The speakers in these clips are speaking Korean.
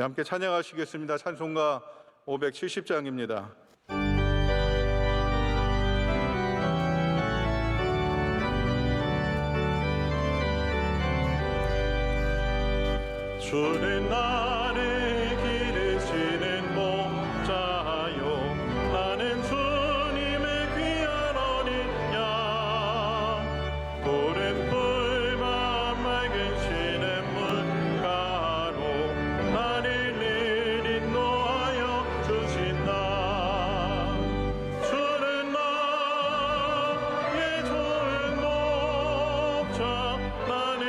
함께 찬양하시겠습니다. 찬송가 570장입니다. 주는 나를 기르시는 목자요, 나는 주님의 귀한 어린 양. 푸른 풀만 맑은 시냇물가로 나를 늘 인도하여 주신다. 주는 나의 좋은 목자, 나는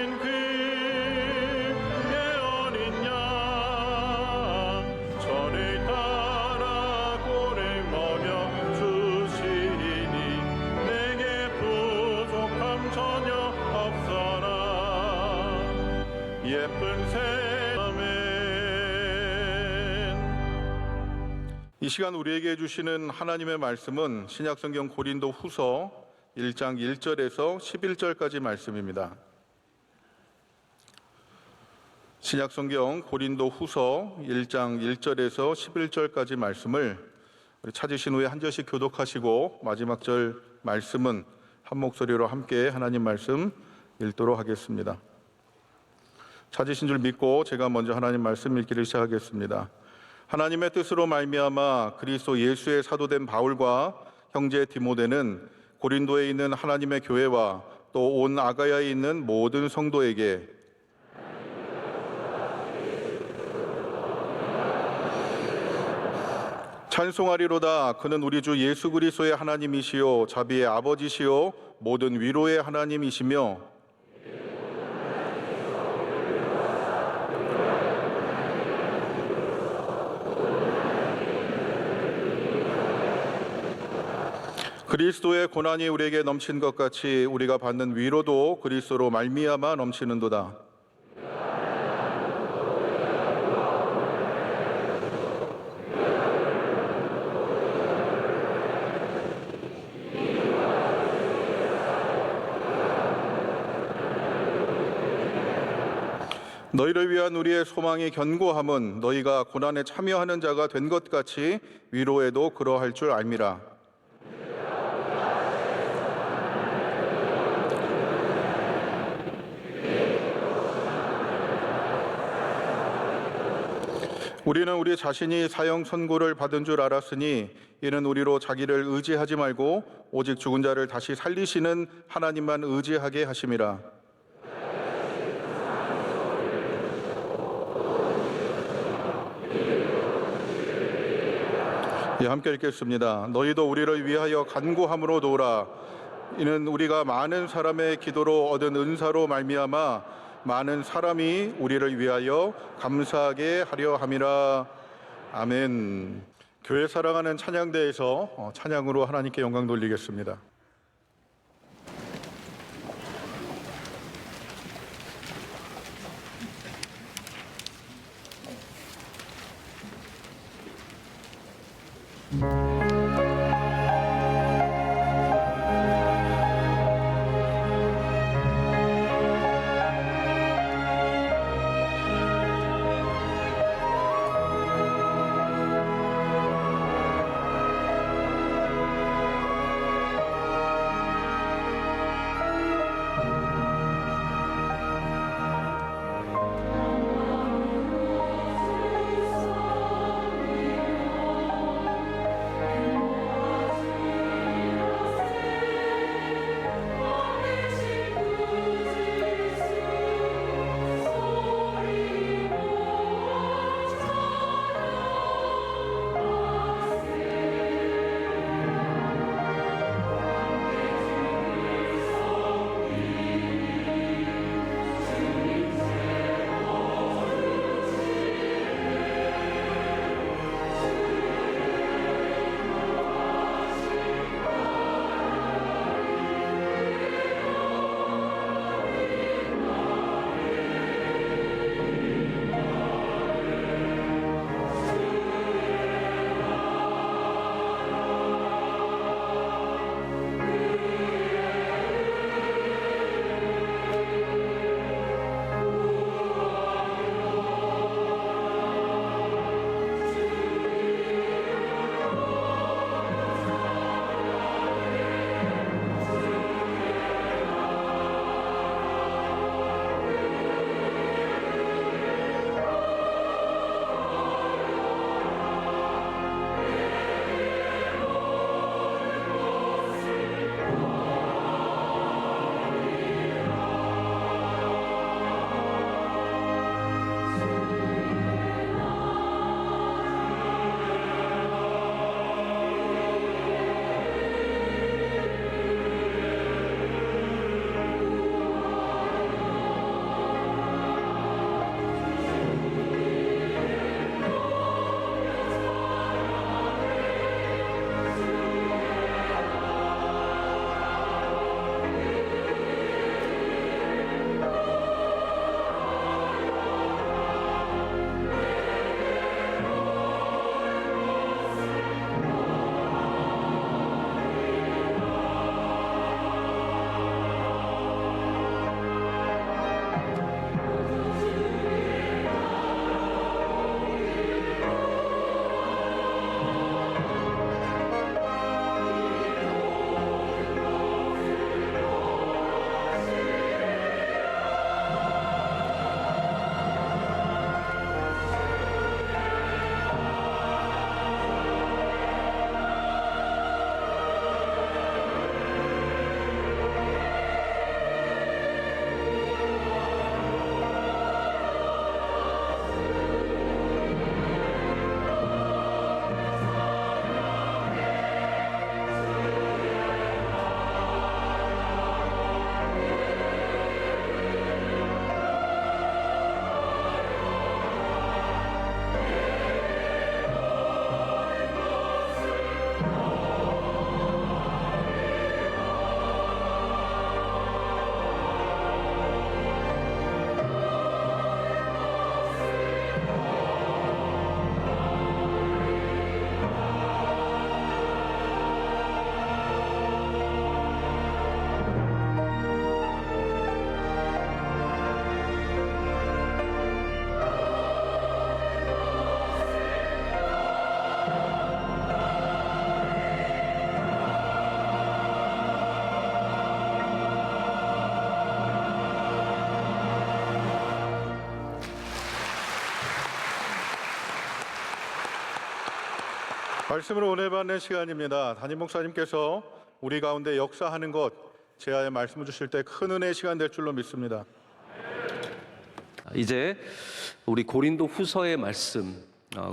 이 시간 우리에게 주시는 하나님의 말씀은 신약성경 고린도 후서 1장 1절에서 11절까지 말씀입니다. 신약성경 고린도 후서 1장 1절에서 11절까지 말씀을 찾으신 후에 한 절씩 교독하시고 마지막 절 말씀은 한 목소리로 함께 하나님 말씀 읽도록 하겠습니다. 찾으신 줄 믿고 제가 먼저 하나님 말씀 읽기를 시작하겠습니다. 하나님의 뜻으로 말미암아 그리스도 예수의 사도된 바울과 형제 디모데는 고린도에 있는 하나님의 교회와 또 온 아가야에 있는 모든 성도에게 찬송하리로다. 그는 우리 주 예수 그리스도의 하나님이시요 자비의 아버지시요 모든 위로의 하나님이시며 그리스도의 고난이 우리에게 넘친 것 같이 우리가 받는 위로도 그리스도로 말미암아 넘치는도다. 너희를 위한 우리의 소망이 견고함은 너희가 고난에 참여하는 자가 된 것 같이 위로에도 그러할 줄 알미라. 우리는 우리 자신이 사형 선고를 받은 줄 알았으니 이는 우리로 자기를 의지하지 말고 오직 죽은 자를 다시 살리시는 하나님만 의지하게 하심이라. 함께 읽겠습니다. 너희도 우리를 위하여 간구함으로 도우라. 이는 우리가 많은 사람의 기도로 얻은 은사로 말미암아 많은 사람이 우리를 위하여 감사하게 하려 함이라. 아멘. 교회 사랑하는 찬양대에서 찬양으로 하나님께 영광 돌리겠습니다. 말씀으로 은혜 받는 시간입니다. 담임 목사님께서 우리 가운데 역사하는 것 제하에 말씀을 주실 때 큰 은혜의 시간 될 줄로 믿습니다. 이제 우리 고린도 후서의 말씀,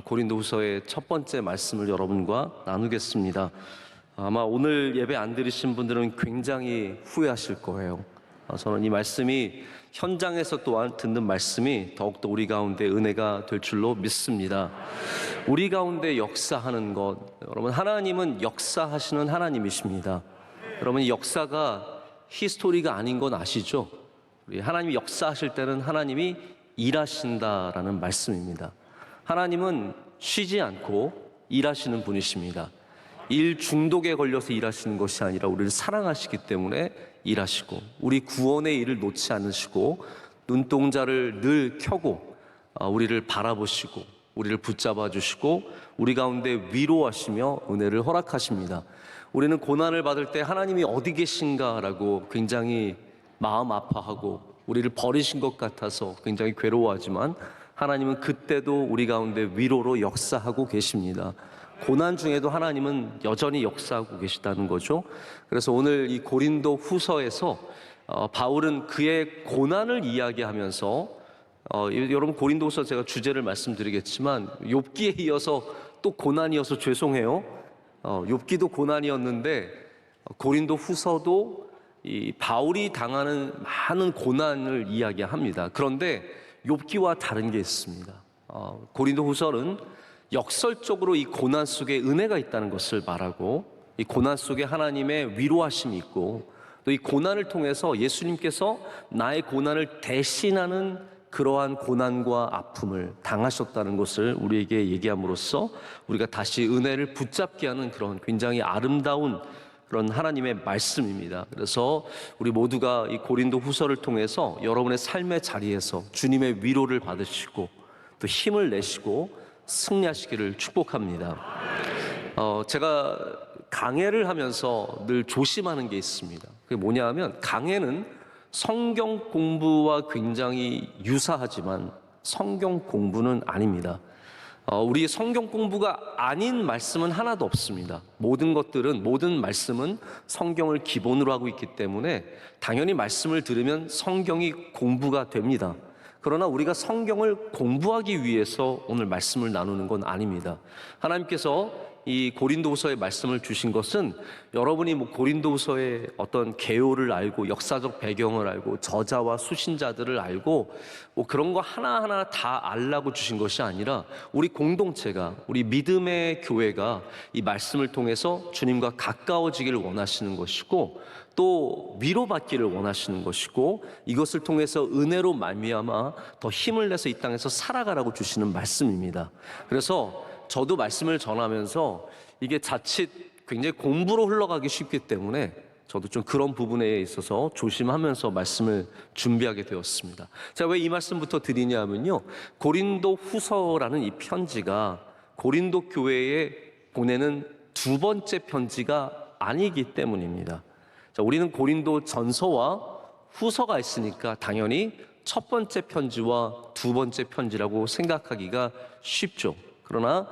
고린도 후서의 첫 번째 말씀을 여러분과 나누겠습니다. 아마 오늘 예배 안 들으신 분들은 굉장히 후회하실 거예요. 저는 이 말씀이 현장에서 또한 듣는 말씀이 더욱더 우리 가운데 은혜가 될 줄로 믿습니다. 우리 가운데 역사하는 것, 여러분, 하나님은 역사하시는 하나님이십니다. 여러분, 이 역사가 히스토리가 아닌 건 아시죠? 우리 하나님이 역사하실 때는 하나님이 일하신다라는 말씀입니다. 하나님은 쉬지 않고 일하시는 분이십니다. 일 중독에 걸려서 일하시는 것이 아니라 우리를 사랑하시기 때문에 일하시고, 우리 구원의 일을 놓지 않으시고 눈동자를 늘 켜고 우리를 바라보시고 우리를 붙잡아 주시고 우리 가운데 위로하시며 은혜를 허락하십니다. 우리는 고난을 받을 때 하나님이 어디 계신가라고 굉장히 마음 아파하고 우리를 버리신 것 같아서 굉장히 괴로워하지만, 하나님은 그때도 우리 가운데 위로로 역사하고 계십니다. 고난 중에도 하나님은 여전히 역사하고 계시다는 거죠. 그래서 오늘 이 고린도 후서에서 바울은 그의 고난을 이야기하면서, 여러분, 고린도 후서 제가 주제를 말씀드리겠지만 욥기에 이어서 또 고난이어서 죄송해요. 욥기도 고난이었는데 고린도 후서도 이 바울이 당하는 많은 고난을 이야기합니다. 그런데 욥기와 다른 게 있습니다. 고린도 후서는 역설적으로 이 고난 속에 은혜가 있다는 것을 말하고, 이 고난 속에 하나님의 위로하심이 있고, 또 이 고난을 통해서 예수님께서 나의 고난을 대신하는 그러한 고난과 아픔을 당하셨다는 것을 우리에게 얘기함으로써 우리가 다시 은혜를 붙잡게 하는 그런 굉장히 아름다운 그런 하나님의 말씀입니다. 그래서 우리 모두가 이 고린도 후서를 통해서 여러분의 삶의 자리에서 주님의 위로를 받으시고 또 힘을 내시고 승리하시기를 축복합니다. 제가 강해를 하면서 늘 조심하는 게 있습니다. 그게 뭐냐 하면, 강해는 성경 공부와 굉장히 유사하지만 성경 공부는 아닙니다. 우리 성경 공부가 아닌 말씀은 하나도 없습니다. 모든 말씀은 성경을 기본으로 하고 있기 때문에 당연히 말씀을 들으면 성경이 공부가 됩니다. 그러나 우리가 성경을 공부하기 위해서 오늘 말씀을 나누는 건 아닙니다. 하나님께서 이 고린도후서의 말씀을 주신 것은 여러분이 고린도후서의 어떤 개요를 알고 역사적 배경을 알고 저자와 수신자들을 알고 그런 거 하나하나 다 알라고 주신 것이 아니라 우리 공동체가, 우리 믿음의 교회가 이 말씀을 통해서 주님과 가까워지기를 원하시는 것이고, 또 위로받기를 원하시는 것이고, 이것을 통해서 은혜로 말미암아 더 힘을 내서 이 땅에서 살아가라고 주시는 말씀입니다. 그래서 저도 말씀을 전하면서 이게 자칫 굉장히 공부로 흘러가기 쉽기 때문에 저도 좀 그런 부분에 있어서 조심하면서 말씀을 준비하게 되었습니다. 자, 왜 이 말씀부터 드리냐면요, 고린도 후서라는 이 편지가 고린도 교회에 보내는 두 번째 편지가 아니기 때문입니다. 자, 우리는 고린도 전서와 후서가 있으니까 당연히 첫 번째 편지와 두 번째 편지라고 생각하기가 쉽죠. 그러나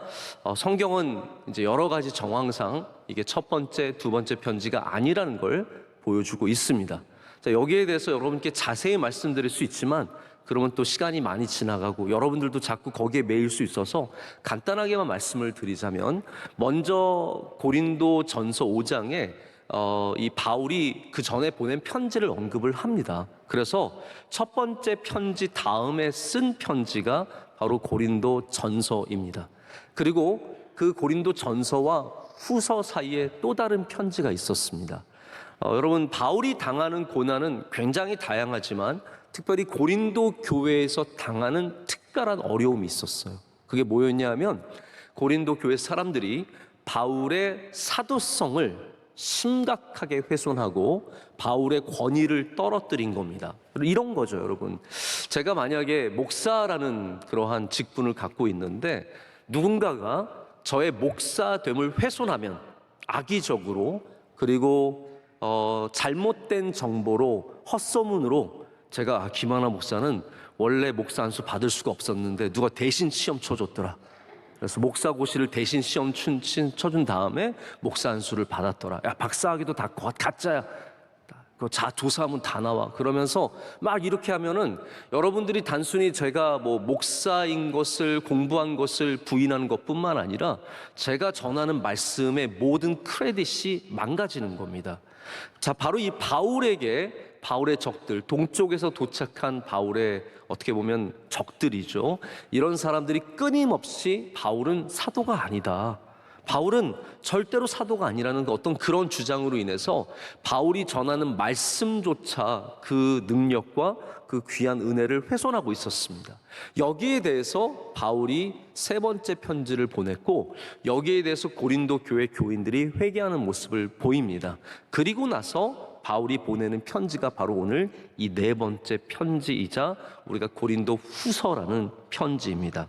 성경은 이제 여러 가지 정황상 이게 첫 번째, 두 번째 편지가 아니라는 걸 보여주고 있습니다. 자, 여기에 대해서 여러분께 자세히 말씀드릴 수 있지만 그러면 또 시간이 많이 지나가고 여러분들도 자꾸 거기에 매일 수 있어서 간단하게만 말씀을 드리자면, 먼저 고린도 전서 5장에 이 바울이 그 전에 보낸 편지를 언급을 합니다. 그래서 첫 번째 편지 다음에 쓴 편지가 바로 고린도 전서입니다. 그리고 그 고린도 전서와 후서 사이에 또 다른 편지가 있었습니다. 여러분, 바울이 당하는 고난은 굉장히 다양하지만 특별히 고린도 교회에서 당하는 특별한 어려움이 있었어요. 그게 뭐였냐 하면, 고린도 교회 사람들이 바울의 사도성을 심각하게 훼손하고 바울의 권위를 떨어뜨린 겁니다. 이런 거죠, 여러분. 제가 만약에 목사라는 그러한 직분을 갖고 있는데 누군가가 저의 목사됨을 훼손하면, 악의적으로, 그리고 잘못된 정보로, 헛소문으로 제가 김하나 목사는 원래 목사 안수 받을 수가 없었는데 누가 대신 시험 쳐줬더라, 그래서 목사고시를 대신 시험 쳐준 다음에 목사 안수를 받았더라. 야, 박사학위도 다 가짜야. 그 조사하면 다 나와. 그러면서 막 이렇게 하면은 여러분들이 단순히 제가 뭐 목사인 것을 공부한 것을 부인하는 것뿐만 아니라 제가 전하는 말씀의 모든 크레딧이 망가지는 겁니다. 자, 바로 이 바울의 적들, 동쪽에서 도착한 바울의 어떻게 보면 적들이죠. 이런 사람들이 끊임없이 바울은 사도가 아니다, 바울은 절대로 사도가 아니라는 어떤 그런 주장으로 인해서 바울이 전하는 말씀조차 그 능력과 그 귀한 은혜를 훼손하고 있었습니다. 여기에 대해서 바울이 세 번째 편지를 보냈고, 여기에 대해서 고린도 교회 교인들이 회개하는 모습을 보입니다. 그리고 나서 바울이 보내는 편지가 바로 오늘 이 네 번째 편지이자 우리가 고린도 후서라는 편지입니다.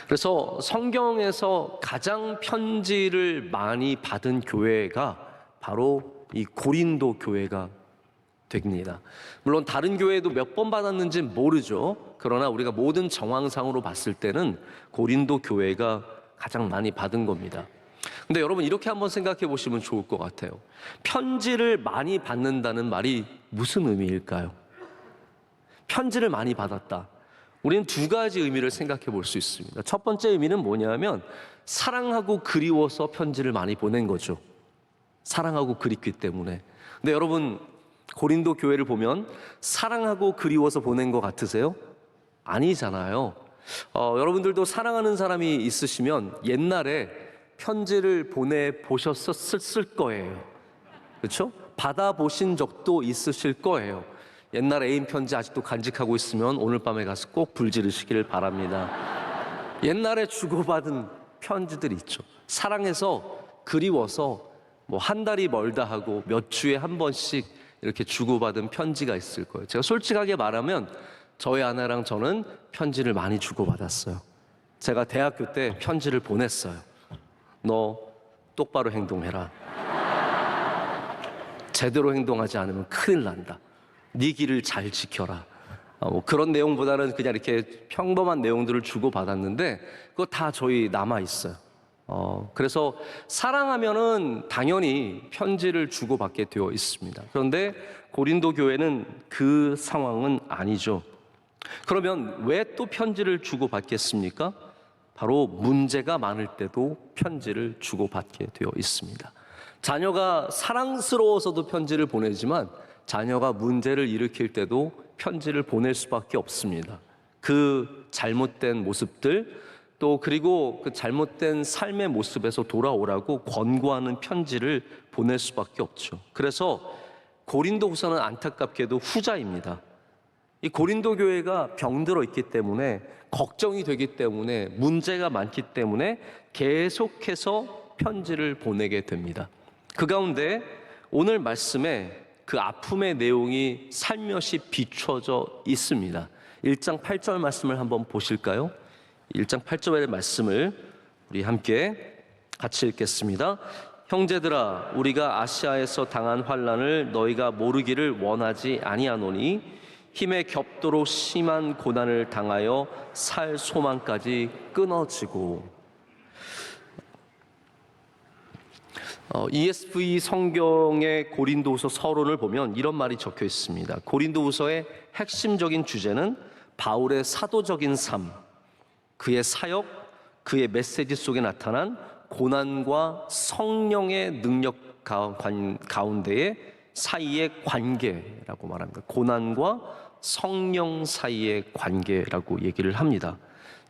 그래서 성경에서 가장 편지를 많이 받은 교회가 바로 이 고린도 교회가 됩니다. 물론 다른 교회도 몇 번 받았는지는 모르죠. 그러나 우리가 모든 정황상으로 봤을 때는 고린도 교회가 가장 많이 받은 겁니다. 근데 여러분, 이렇게 한번 생각해 보시면 좋을 것 같아요. 편지를 많이 받는다는 말이 무슨 의미일까요? 편지를 많이 받았다. 우리는 두 가지 의미를 생각해 볼 수 있습니다. 첫 번째 의미는 뭐냐면 사랑하고 그리워서 편지를 많이 보낸 거죠. 사랑하고 그립기 때문에. 근데 여러분, 고린도 교회를 보면 사랑하고 그리워서 보낸 것 같으세요? 아니잖아요. 여러분들도 사랑하는 사람이 있으시면 옛날에 편지를 보내보셨을 거예요. 그렇죠? 받아보신 적도 있으실 거예요. 옛날 애인 편지 아직도 간직하고 있으면 오늘 밤에 가서 꼭 불지르시기를 바랍니다. 옛날에 주고받은 편지들 있죠. 사랑해서 그리워서 뭐 한 달이 멀다 하고 몇 주에 한 번씩 이렇게 주고받은 편지가 있을 거예요. 제가 솔직하게 말하면 저희 아내랑 저는 편지를 많이 주고받았어요. 제가 대학교 때 편지를 보냈어요. 너 똑바로 행동해라. 제대로 행동하지 않으면 큰일 난다. 네 길을 잘 지켜라. 뭐 그런 내용보다는 그냥 이렇게 평범한 내용들을 주고받았는데 그거 다 저희 남아 있어요. 그래서 사랑하면은 당연히 편지를 주고받게 되어 있습니다. 그런데 고린도 교회는 그 상황은 아니죠. 그러면 왜 또 편지를 주고받겠습니까? 바로 문제가 많을 때도 편지를 주고받게 되어 있습니다. 자녀가 사랑스러워서도 편지를 보내지만 자녀가 문제를 일으킬 때도 편지를 보낼 수밖에 없습니다. 그 잘못된 모습들, 또 그리고 그 잘못된 삶의 모습에서 돌아오라고 권고하는 편지를 보낼 수밖에 없죠. 그래서 고린도후서는 안타깝게도 후자입니다. 이 고린도 교회가 병들어 있기 때문에, 걱정이 되기 때문에, 문제가 많기 때문에 계속해서 편지를 보내게 됩니다. 그 가운데 오늘 말씀에 그 아픔의 내용이 살며시 비춰져 있습니다. 1장 8절 말씀을 한번 보실까요? 1장 8절의 말씀을 우리 함께 같이 읽겠습니다. 형제들아, 우리가 아시아에서 당한 환난을 너희가 모르기를 원하지 아니하노니 힘에 겹도록 심한 고난을 당하여 살 소망까지 끊어지고. ESV 성경의 고린도후서 서론을 보면 이런 말이 적혀 있습니다. 고린도후서의 핵심적인 주제는 바울의 사도적인 삶, 그의 사역, 그의 메시지 속에 나타난 고난과 성령의 능력 가운데의 사이의 관계라고 말합니다. 고난과 성령 사이의 관계라고 얘기를 합니다.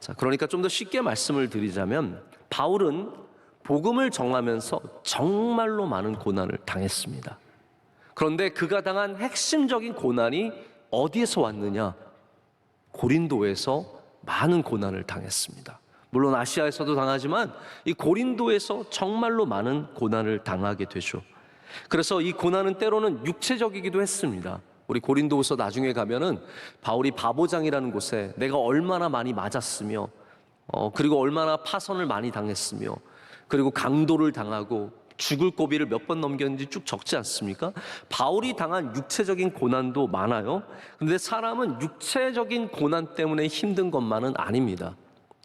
자, 그러니까 좀 더 쉽게 말씀을 드리자면 바울은 복음을 전하면서 정말로 많은 고난을 당했습니다. 그런데 그가 당한 핵심적인 고난이 어디에서 왔느냐? 고린도에서 많은 고난을 당했습니다. 물론 아시아에서도 당하지만 이 고린도에서 정말로 많은 고난을 당하게 되죠. 그래서 이 고난은 때로는 육체적이기도 했습니다. 우리 고린도후서 나중에 가면은 바울이 바보장이라는 곳에 내가 얼마나 많이 맞았으며 그리고 얼마나 파선을 많이 당했으며 그리고 강도를 당하고 죽을 고비를 몇 번 넘겼는지 쭉 적지 않습니까? 바울이 당한 육체적인 고난도 많아요. 그런데 사람은 육체적인 고난 때문에 힘든 것만은 아닙니다.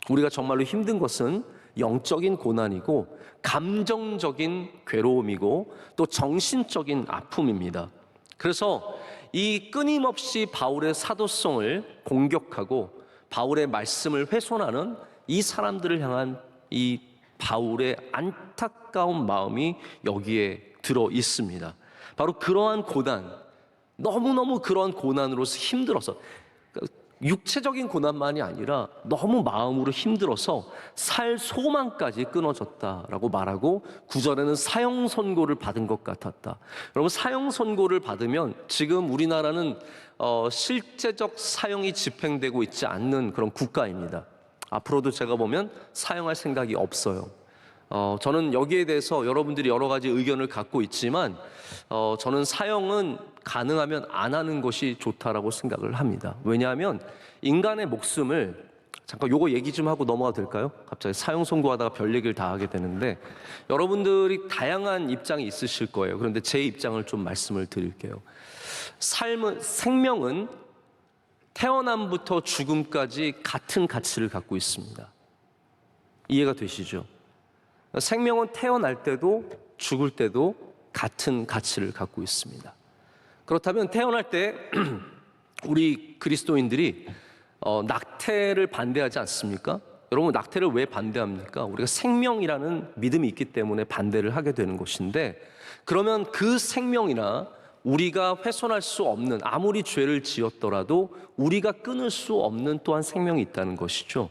우리가 정말로 힘든 것은 영적인 고난이고 감정적인 괴로움이고 또 정신적인 아픔입니다. 그래서 이 끊임없이 바울의 사도성을 공격하고 바울의 말씀을 훼손하는 이 사람들을 향한 이 바울의 안타까운 마음이 여기에 들어 있습니다. 바로 그러한 고난, 너무너무 그러한 고난으로서 힘들어서, 육체적인 고난만이 아니라 너무 마음으로 힘들어서 살 소망까지 끊어졌다라고 말하고 9절에는 사형 선고를 받은 것 같았다. 여러분, 사형 선고를 받으면 지금 우리나라는 실제적 사형이 집행되고 있지 않는 그런 국가입니다. 앞으로도 제가 보면 사형할 생각이 없어요. 저는 여기에 대해서 여러분들이 여러 가지 의견을 갖고 있지만 저는 사형은 가능하면 안 하는 것이 좋다라고 생각을 합니다. 왜냐하면 인간의 목숨을, 잠깐 요거 얘기 좀 하고 넘어가도 될까요? 갑자기 사형 선고하다가 별 얘기를 다 하게 되는데, 여러분들이 다양한 입장이 있으실 거예요. 그런데 제 입장을 좀 말씀을 드릴게요. 생명은 태어남부터 죽음까지 같은 가치를 갖고 있습니다. 이해가 되시죠? 생명은 태어날 때도 죽을 때도 같은 가치를 갖고 있습니다. 그렇다면 태어날 때 우리 그리스도인들이 낙태를 반대하지 않습니까? 여러분, 낙태를 왜 반대합니까? 우리가 생명이라는 믿음이 있기 때문에 반대를 하게 되는 것인데, 그러면 그 생명이나 우리가 훼손할 수 없는, 아무리 죄를 지었더라도 우리가 끊을 수 없는 또한 생명이 있다는 것이죠.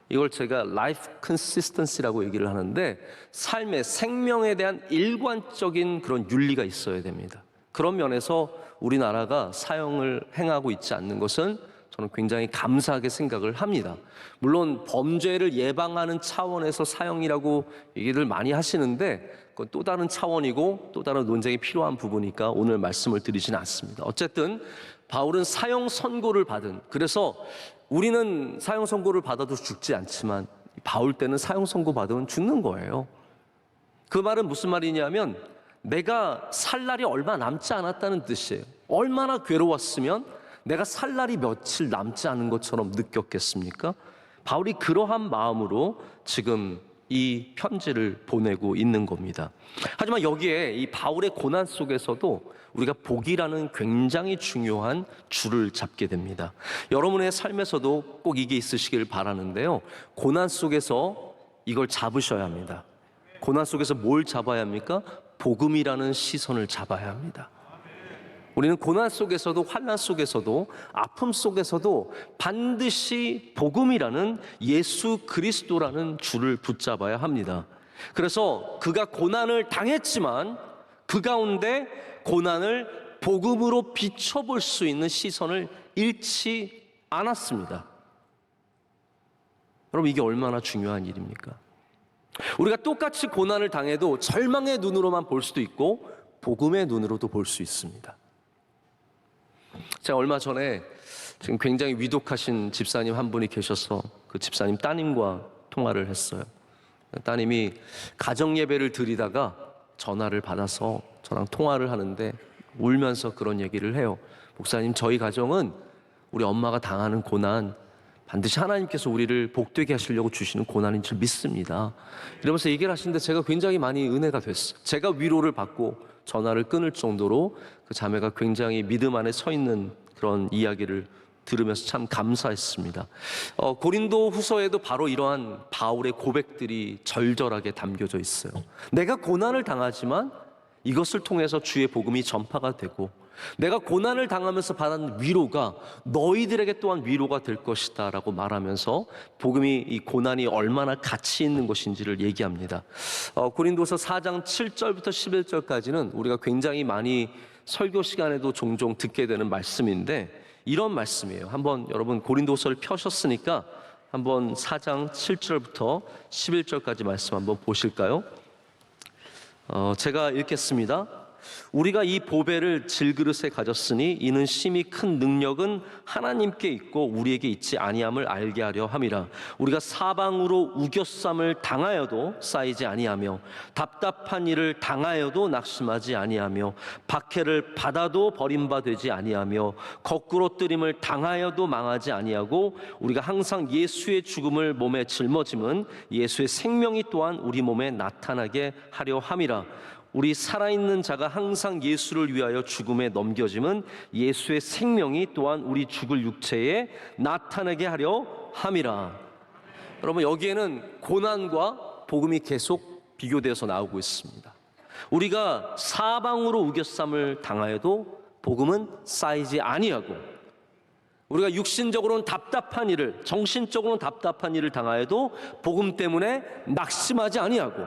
이걸 제가 라이프 컨시스턴시라고 얘기를 하는데, 삶의 생명에 대한 일관적인 그런 윤리가 있어야 됩니다. 그런 면에서 우리나라가 사형을 행하고 있지 않는 것은 저는 굉장히 감사하게 생각을 합니다. 물론 범죄를 예방하는 차원에서 사형이라고 얘기를 많이 하시는데, 그건 또 다른 차원이고 또 다른 논쟁이 필요한 부분이니까 오늘 말씀을 드리지는 않습니다. 어쨌든 바울은 사형 선고를 받은, 그래서 우리는 사형 선고를 받아도 죽지 않지만 바울 때는 사형 선고 받으면 죽는 거예요. 그 말은 무슨 말이냐면, 내가 살 날이 얼마 남지 않았다는 뜻이에요. 얼마나 괴로웠으면 내가 살 날이 며칠 남지 않은 것처럼 느꼈겠습니까? 바울이 그러한 마음으로 지금 이 편지를 보내고 있는 겁니다. 하지만 여기에 이 바울의 고난 속에서도 우리가 복이라는 굉장히 중요한 줄을 잡게 됩니다. 여러분의 삶에서도 꼭 이게 있으시길 바라는데요, 고난 속에서 이걸 잡으셔야 합니다. 고난 속에서 뭘 잡아야 합니까? 복음이라는 시선을 잡아야 합니다. 우리는 고난 속에서도, 환난 속에서도, 아픔 속에서도 반드시 복음이라는 예수 그리스도라는 줄을 붙잡아야 합니다. 그래서 그가 고난을 당했지만 그 가운데 고난을 복음으로 비춰볼 수 있는 시선을 잃지 않았습니다. 여러분, 이게 얼마나 중요한 일입니까? 우리가 똑같이 고난을 당해도 절망의 눈으로만 볼 수도 있고 복음의 눈으로도 볼 수 있습니다. 제가 얼마 전에 지금 굉장히 위독하신 집사님 한 분이 계셔서 그 집사님 따님과 통화를 했어요. 따님이 가정 예배를 드리다가 전화를 받아서 저랑 통화를 하는데 울면서 그런 얘기를 해요. 목사님, 저희 가정은 우리 엄마가 당하는 고난 반드시 하나님께서 우리를 복되게 하시려고 주시는 고난인 줄 믿습니다. 이러면서 얘기를 하시는데 제가 굉장히 많이 은혜가 됐어요. 제가 위로를 받고 전화를 끊을 정도로 그 자매가 굉장히 믿음 안에 서 있는 그런 이야기를 들으면서 참 감사했습니다. 고린도 후서에도 바로 이러한 바울의 고백들이 절절하게 담겨져 있어요. 내가 고난을 당하지만 이것을 통해서 주의 복음이 전파가 되고, 내가 고난을 당하면서 받은 위로가 너희들에게 또한 위로가 될 것이다 라고 말하면서 복음이, 이 고난이 얼마나 가치 있는 것인지를 얘기합니다. 고린도서 4장 7절부터 11절까지는 우리가 굉장히 많이 설교 시간에도 종종 듣게 되는 말씀인데, 이런 말씀이에요. 한번 여러분 고린도서를 펴셨으니까 한번 4장 7절부터 11절까지 말씀 한번 보실까요? 제가 읽겠습니다. 우리가 이 보배를 질그릇에 가졌으니 이는 심히 큰 능력은 하나님께 있고 우리에게 있지 아니함을 알게 하려 함이라. 우리가 사방으로 우겨쌈을 당하여도 쌓이지 아니하며 답답한 일을 당하여도 낙심하지 아니하며 박해를 받아도 버림받지 아니하며 거꾸로 뜨림을 당하여도 망하지 아니하고 우리가 항상 예수의 죽음을 몸에 짊어짐은 예수의 생명이 또한 우리 몸에 나타나게 하려 함이라. 우리 살아있는 자가 항상 예수를 위하여 죽음에 넘겨짐은 예수의 생명이 또한 우리 죽을 육체에 나타나게 하려 함이라. 여러분, 여기에는 고난과 복음이 계속 비교되어서 나오고 있습니다. 우리가 사방으로 우겨쌈을 당하여도 복음은 쌓이지 아니하고, 우리가 육신적으로는 답답한 일을, 정신적으로는 답답한 일을 당하여도 복음 때문에 낙심하지 아니하고,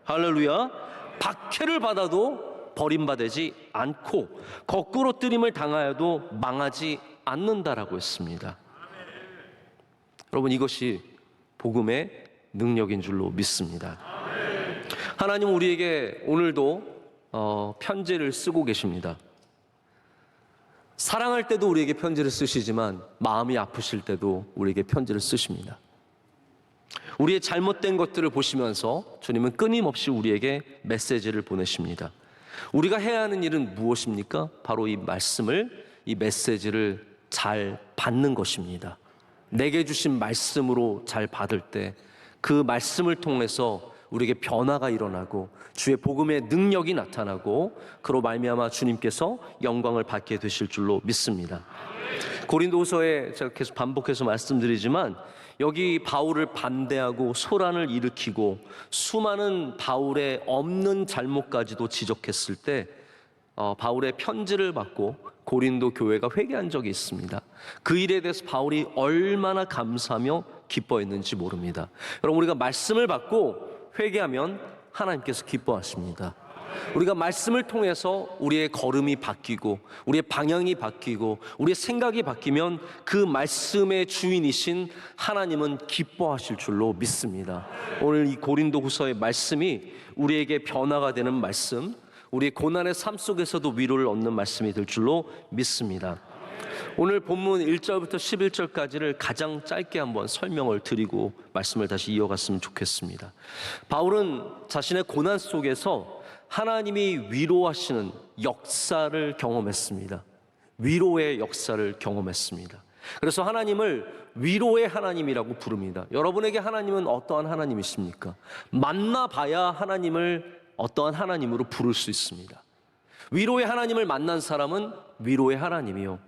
할렐루야, 박해를 받아도 버림받지 않고 거꾸로 뜨림을 당하여도 망하지 않는다라고 했습니다. 여러분, 이것이 복음의 능력인 줄로 믿습니다. 하나님은 우리에게 오늘도 편지를 쓰고 계십니다. 사랑할 때도 우리에게 편지를 쓰시지만 마음이 아프실 때도 우리에게 편지를 쓰십니다. 우리의 잘못된 것들을 보시면서 주님은 끊임없이 우리에게 메시지를 보내십니다. 우리가 해야 하는 일은 무엇입니까? 바로 이 말씀을, 이 메시지를 잘 받는 것입니다. 내게 주신 말씀으로 잘 받을 때 그 말씀을 통해서 우리에게 변화가 일어나고 주의 복음의 능력이 나타나고 그로 말미암아 주님께서 영광을 받게 되실 줄로 믿습니다. 고린도후서에 제가 계속 반복해서 말씀드리지만 여기 바울을 반대하고 소란을 일으키고 수많은 바울의 없는 잘못까지도 지적했을 때 바울의 편지를 받고 고린도 교회가 회개한 적이 있습니다. 그 일에 대해서 바울이 얼마나 감사하며 기뻐했는지 모릅니다. 여러분, 우리가 말씀을 받고 회개하면 하나님께서 기뻐하십니다. 우리가 말씀을 통해서 우리의 걸음이 바뀌고 우리의 방향이 바뀌고 우리의 생각이 바뀌면 그 말씀의 주인이신 하나님은 기뻐하실 줄로 믿습니다. 오늘 이 고린도후서의 말씀이 우리에게 변화가 되는 말씀, 우리의 고난의 삶 속에서도 위로를 얻는 말씀이 될 줄로 믿습니다. 오늘 본문 1절부터 11절까지를 가장 짧게 한번 설명을 드리고 말씀을 다시 이어갔으면 좋겠습니다. 바울은 자신의 고난 속에서 하나님이 위로하시는 역사를 경험했습니다. 위로의 역사를 경험했습니다. 그래서 하나님을 위로의 하나님이라고 부릅니다. 여러분에게 하나님은 어떠한 하나님이십니까? 만나봐야 하나님을 어떠한 하나님으로 부를 수 있습니다. 위로의 하나님을 만난 사람은 위로의 하나님이요,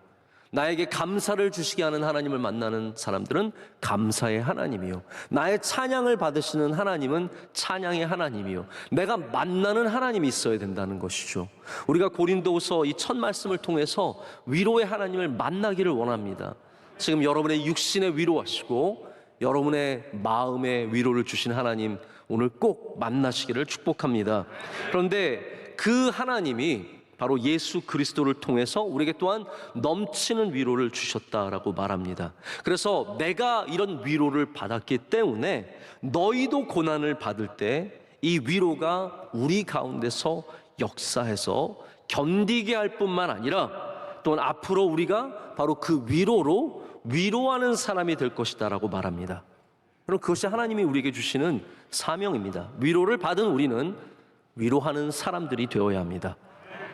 나에게 감사를 주시게 하는 하나님을 만나는 사람들은 감사의 하나님이요, 나의 찬양을 받으시는 하나님은 찬양의 하나님이요, 내가 만나는 하나님이 있어야 된다는 것이죠. 우리가 고린도후서 이 첫 말씀을 통해서 위로의 하나님을 만나기를 원합니다. 지금 여러분의 육신에 위로하시고 여러분의 마음에 위로를 주신 하나님 오늘 꼭 만나시기를 축복합니다. 그런데 그 하나님이 바로 예수 그리스도를 통해서 우리에게 또한 넘치는 위로를 주셨다라고 말합니다. 그래서 내가 이런 위로를 받았기 때문에 너희도 고난을 받을 때 이 위로가 우리 가운데서 역사해서 견디게 할 뿐만 아니라 또한 앞으로 우리가 바로 그 위로로 위로하는 사람이 될 것이다라고 말합니다. 그럼 그것이 하나님이 우리에게 주시는 사명입니다. 위로를 받은 우리는 위로하는 사람들이 되어야 합니다.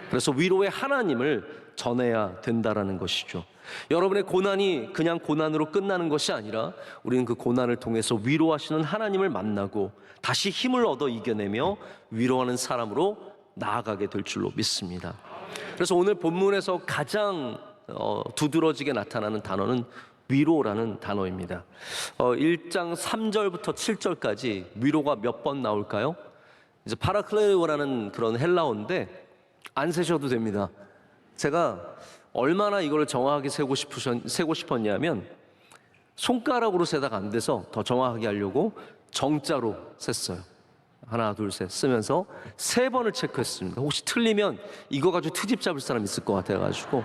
그래서 위로의 하나님을 전해야 된다라는 것이죠. 여러분의 고난이 그냥 고난으로 끝나는 것이 아니라 우리는 그 고난을 통해서 위로하시는 하나님을 만나고 다시 힘을 얻어 이겨내며 위로하는 사람으로 나아가게 될 줄로 믿습니다. 그래서 오늘 본문에서 가장 두드러지게 나타나는 단어는 위로라는 단어입니다. 1장 3절부터 7절까지 위로가 몇 번 나올까요? 이제 파라클레오라는 그런 헬라어인데 안 세셔도 됩니다. 제가 얼마나 이걸 정확하게 세고 싶었냐면 손가락으로 세다가 안 돼서 더 정확하게 하려고 정자로 셌어요. 하나 둘 셋 쓰면서 3번을 체크했습니다. 혹시 틀리면 이거 가지고 트집 잡을 사람 있을 것 같아가지고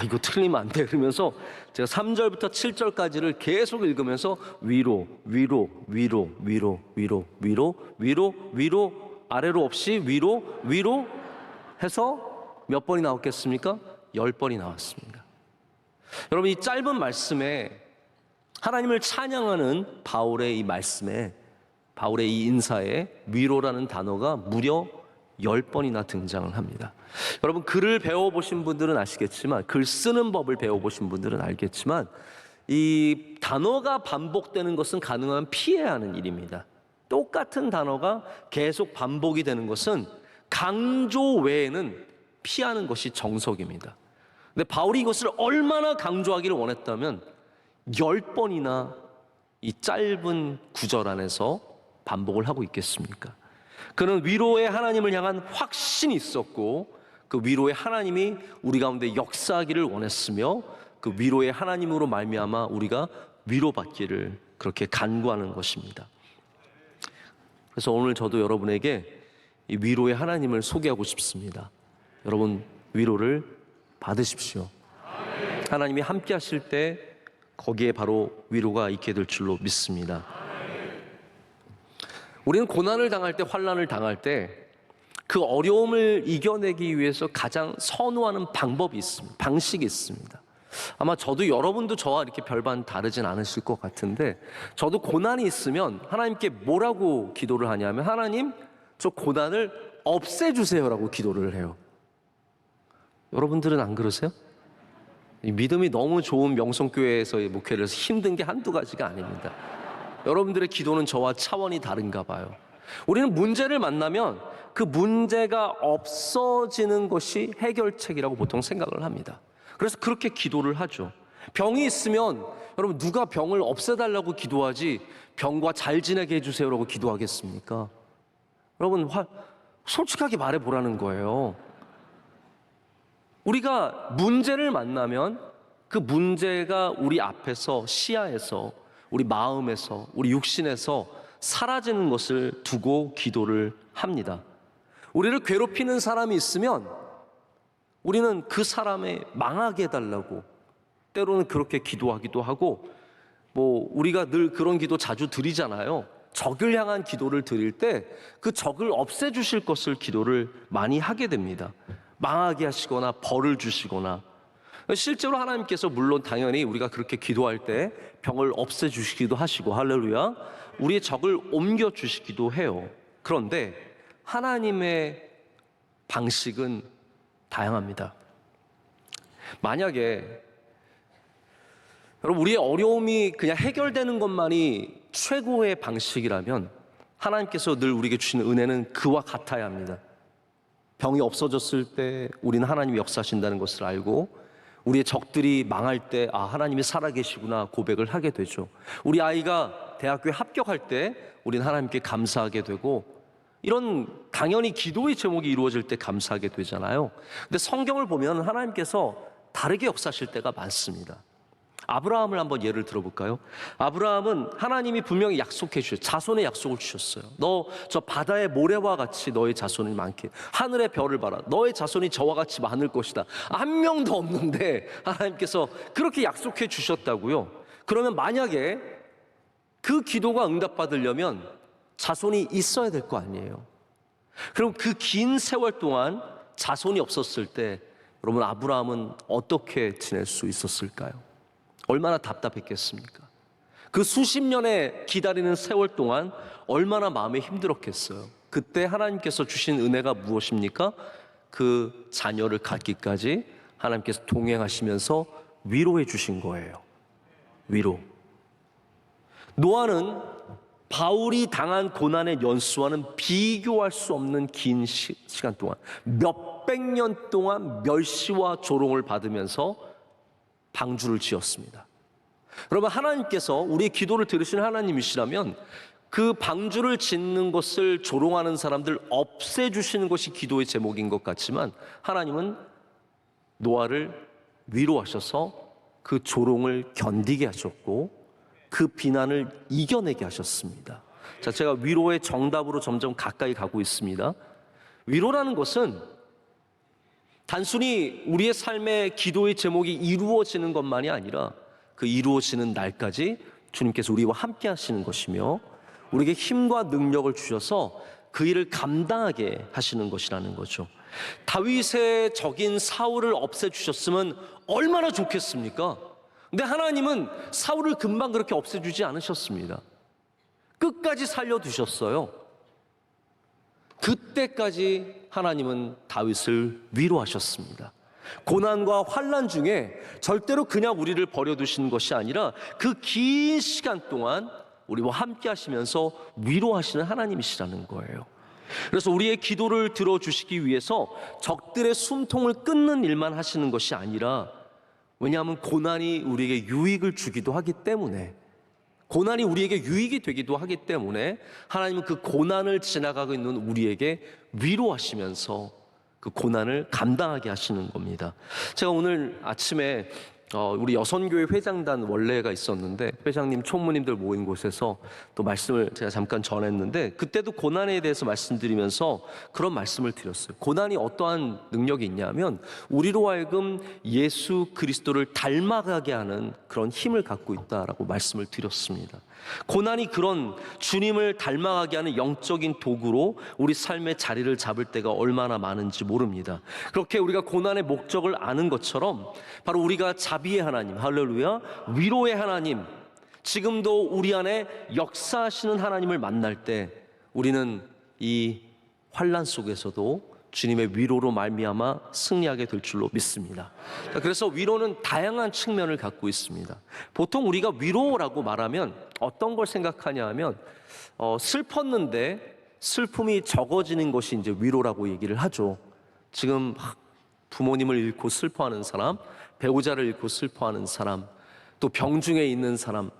이거 틀리면 안 돼 그러면서 제가 3절부터 7절까지를 계속 읽으면서 위로 위로 위로 위로 위로 위로 위로 위로 아래로 없이 위로 위로 해서 몇 번이 나왔겠습니까? 10번이 나왔습니다. 여러분, 이 짧은 말씀에 하나님을 찬양하는 바울의 이 말씀에, 바울의 이 인사에 위로라는 단어가 무려 10번이나 등장을 합니다. 여러분, 글을 배워보신 분들은 아시겠지만, 글 쓰는 법을 배워보신 분들은 알겠지만, 이 단어가 반복되는 것은 가능하면 피해야 하는 일입니다. 똑같은 단어가 계속 반복이 되는 것은 강조 외에는 피하는 것이 정석입니다. 근데 바울이 이것을 얼마나 강조하기를 원했다면 10번이나 이 짧은 구절 안에서 반복을 하고 있겠습니까? 그는 위로의 하나님을 향한 확신이 있었고, 그 위로의 하나님이 우리 가운데 역사하기를 원했으며, 그 위로의 하나님으로 말미암아 우리가 위로받기를 그렇게 간구하는 것입니다. 그래서 오늘 저도 여러분에게 이 위로의 하나님을 소개하고 싶습니다. 여러분, 위로를 받으십시오. 하나님이 함께 하실 때 거기에 바로 위로가 있게 될 줄로 믿습니다. 우리는 고난을 당할 때, 환난을 당할 때 그 어려움을 이겨내기 위해서 가장 선호하는 방법이 있습니다. 방식이 있습니다. 아마 저도, 여러분도 저와 이렇게 별반 다르진 않으실 것 같은데, 저도 고난이 있으면 하나님께 뭐라고 기도를 하냐면, 하나님, 저 고난을 없애주세요라고 기도를 해요. 여러분들은 안 그러세요? 이 믿음이 너무 좋은 명성교회에서의 목회를 해서 힘든 게 한두 가지가 아닙니다. 여러분들의 기도는 저와 차원이 다른가 봐요. 우리는 문제를 만나면 그 문제가 없어지는 것이 해결책이라고 보통 생각을 합니다. 그래서 그렇게 기도를 하죠. 병이 있으면 여러분, 누가 병을 없애달라고 기도하지 병과 잘 지내게 해주세요라고 기도하겠습니까? 여러분, 솔직하게 말해보라는 거예요. 우리가 문제를 만나면 그 문제가 우리 앞에서, 시야에서, 우리 마음에서, 우리 육신에서 사라지는 것을 두고 기도를 합니다. 우리를 괴롭히는 사람이 있으면 우리는 그 사람의 망하게 해달라고 때로는 그렇게 기도하기도 하고, 우리가 늘 그런 기도 자주 드리잖아요. 적을 향한 기도를 드릴 때 그 적을 없애주실 것을 기도를 많이 하게 됩니다. 망하게 하시거나 벌을 주시거나. 실제로 하나님께서 물론 당연히 우리가 그렇게 기도할 때 병을 없애주시기도 하시고, 할렐루야, 우리의 적을 옮겨주시기도 해요. 그런데 하나님의 방식은 다양합니다. 만약에 여러분, 우리의 어려움이 그냥 해결되는 것만이 최고의 방식이라면 하나님께서 늘 우리에게 주시는 은혜는 그와 같아야 합니다. 병이 없어졌을 때 우리는 하나님이 역사하신다는 것을 알고, 우리의 적들이 망할 때 하나님이 살아계시구나 고백을 하게 되죠. 우리 아이가 대학교에 합격할 때 우리는 하나님께 감사하게 되고, 이런 당연히 기도의 제목이 이루어질 때 감사하게 되잖아요. 근데 성경을 보면 하나님께서 다르게 역사하실 때가 많습니다. 아브라함을 한번 예를 들어볼까요? 아브라함은 하나님이 분명히 약속해 주셨어요. 자손의 약속을 주셨어요. 너 저 바다의 모래와 같이 너의 자손이 많게, 하늘의 별을 봐라, 너의 자손이 저와 같이 많을 것이다. 한 명도 없는데 하나님께서 그렇게 약속해 주셨다고요. 그러면 만약에 그 기도가 응답받으려면 자손이 있어야 될 거 아니에요. 그럼 그 긴 세월 동안 자손이 없었을 때 여러분, 아브라함은 어떻게 지낼 수 있었을까요? 얼마나 답답했겠습니까? 그 수십 년의 기다리는 세월 동안 얼마나 마음이 힘들었겠어요. 그때 하나님께서 주신 은혜가 무엇입니까? 그 자녀를 갖기까지 하나님께서 동행하시면서 위로해 주신 거예요. 위로. 노아는 바울이 당한 고난의 연수와는 비교할 수 없는 긴 시간 동안, 몇백 년 동안 멸시와 조롱을 받으면서 방주를 지었습니다. 여러분, 하나님께서 우리의 기도를 들으시는 하나님이시라면 그 방주를 짓는 것을 조롱하는 사람들 없애주시는 것이 기도의 제목인 것 같지만, 하나님은 노아를 위로하셔서 그 조롱을 견디게 하셨고 그 비난을 이겨내게 하셨습니다. 자, 제가 위로의 정답으로 점점 가까이 가고 있습니다. 위로라는 것은 단순히 우리의 삶의 기도의 제목이 이루어지는 것만이 아니라 그 이루어지는 날까지 주님께서 우리와 함께 하시는 것이며, 우리에게 힘과 능력을 주셔서 그 일을 감당하게 하시는 것이라는 거죠. 다윗의 적인 사울을 없애주셨으면 얼마나 좋겠습니까? 근데 하나님은 사울을 금방 그렇게 없애주지 않으셨습니다. 끝까지 살려두셨어요. 그때까지 하나님은 다윗을 위로하셨습니다. 고난과 환난 중에 절대로 그냥 우리를 버려두시는 것이 아니라 그 긴 시간 동안 우리와 함께 하시면서 위로하시는 하나님이시라는 거예요. 그래서 우리의 기도를 들어주시기 위해서 적들의 숨통을 끊는 일만 하시는 것이 아니라, 왜냐하면 고난이 우리에게 유익을 주기도 하기 때문에, 고난이 우리에게 유익이 되기도 하기 때문에 하나님은 그 고난을 지나가고 있는 우리에게 위로하시면서 그 고난을 감당하게 하시는 겁니다. 제가 오늘 아침에 우리 여선교회 회장단 원래가 있었는데 회장님, 총무님들 모인 곳에서 또 말씀을 제가 잠깐 전했는데, 그때도 고난에 대해서 말씀드리면서 그런 말씀을 드렸어요. 고난이 어떠한 능력이 있냐면 우리로 하여금 예수 그리스도를 닮아가게 하는 그런 힘을 갖고 있다라고 말씀을 드렸습니다. 고난이 그런 주님을 닮아가게 하는 영적인 도구로 우리 삶의 자리를 잡을 때가 얼마나 많은지 모릅니다. 그렇게 우리가 고난의 목적을 아는 것처럼 바로 우리가 자비의 하나님, 할렐루야, 위로의 하나님, 지금도 우리 안에 역사하시는 하나님을 만날 때 우리는 이 환난 속에서도 주님의 위로로 말미암아 승리하게 될 줄로 믿습니다. 그래서 위로는 다양한 측면을 갖고 있습니다. 보통 우리가 위로라고 말하면 어떤 걸 생각하냐 하면 슬펐는데 슬픔이 적어지는 것이 이제 위로라고 얘기를 하죠. 지금 부모님을 잃고 슬퍼하는 사람, 배우자를 잃고 슬퍼하는 사람, 또 병중에 있는 사람,